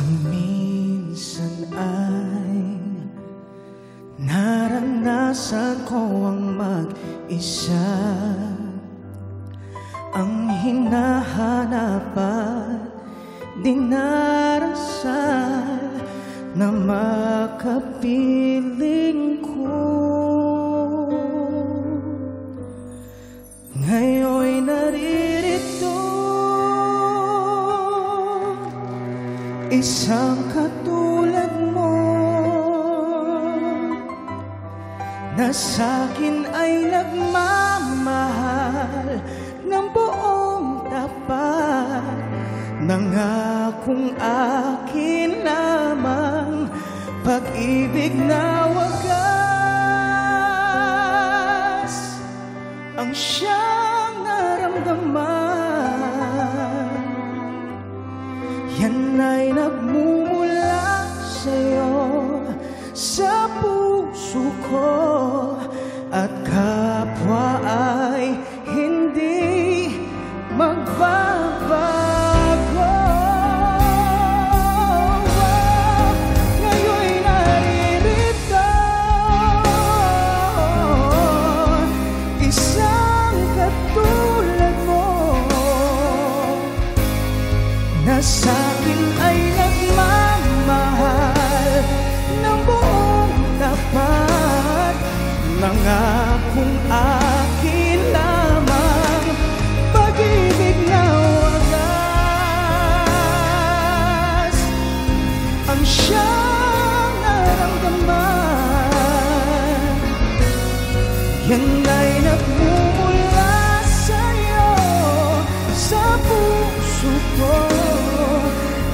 Minsan ay naranasan ko ang mag-isa, ang hinahanap at dinarasal na makapiling ko. Ngayon'y naririto, isang katulad mo na sa'kin ay nagmamahal ng buong tapat, nangakong akin lamang pag-ibig na wagas ang siyang naramdaman. Yan ay nagmumula sa'yo, sa puso ko, at kapwa ay hindi magbabago. Ngayon'y naririto, isang katulad mo na sa'kin ay nagmamahal ng buong tapat, nangakong akin lamang pag-ibig na wagas ang siyang naramdaman. Yan ay nagmumula sa'yo, sa puso ko,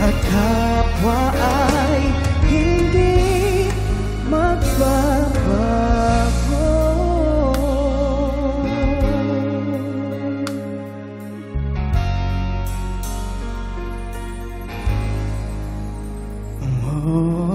at kapwa ay hindi magbabago. Oh.